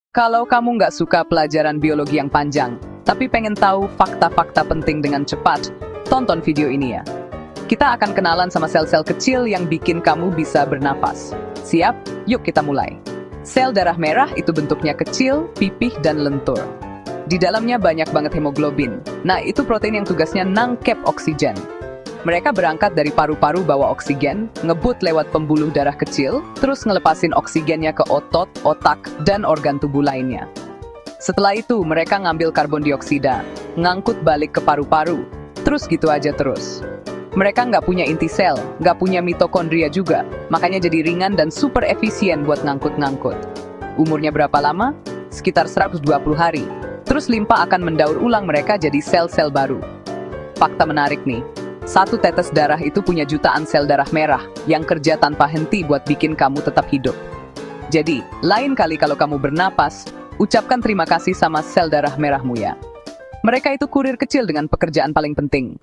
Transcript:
Kalau kamu nggak suka pelajaran biologi yang panjang, tapi pengen tahu fakta-fakta penting dengan cepat, tonton video ini ya. Kita akan kenalan sama sel-sel kecil yang bikin kamu bisa bernafas. Siap? Yuk kita mulai. Sel darah merah itu bentuknya kecil, pipih, dan lentur. Di dalamnya banyak banget hemoglobin. Nah, itu protein yang tugasnya nangkep oksigen. Mereka berangkat dari paru-paru bawa oksigen, ngebut lewat pembuluh darah kecil, terus ngelepasin oksigennya ke otot, otak, dan organ tubuh lainnya. Setelah itu, mereka ngambil karbon dioksida, ngangkut balik ke paru-paru, terus gitu aja terus. Mereka nggak punya inti sel, nggak punya mitokondria juga, makanya jadi ringan dan super efisien buat ngangkut-ngangkut. Umurnya berapa lama? Sekitar 120 hari. Terus limpa akan mendaur ulang mereka jadi sel-sel baru. Fakta menarik nih. Satu tetes darah itu punya jutaan sel darah merah yang kerja tanpa henti buat bikin kamu tetap hidup. Jadi, lain kali kalau kamu bernapas, ucapkan terima kasih sama sel darah merahmu ya. Mereka itu kurir kecil dengan pekerjaan paling penting.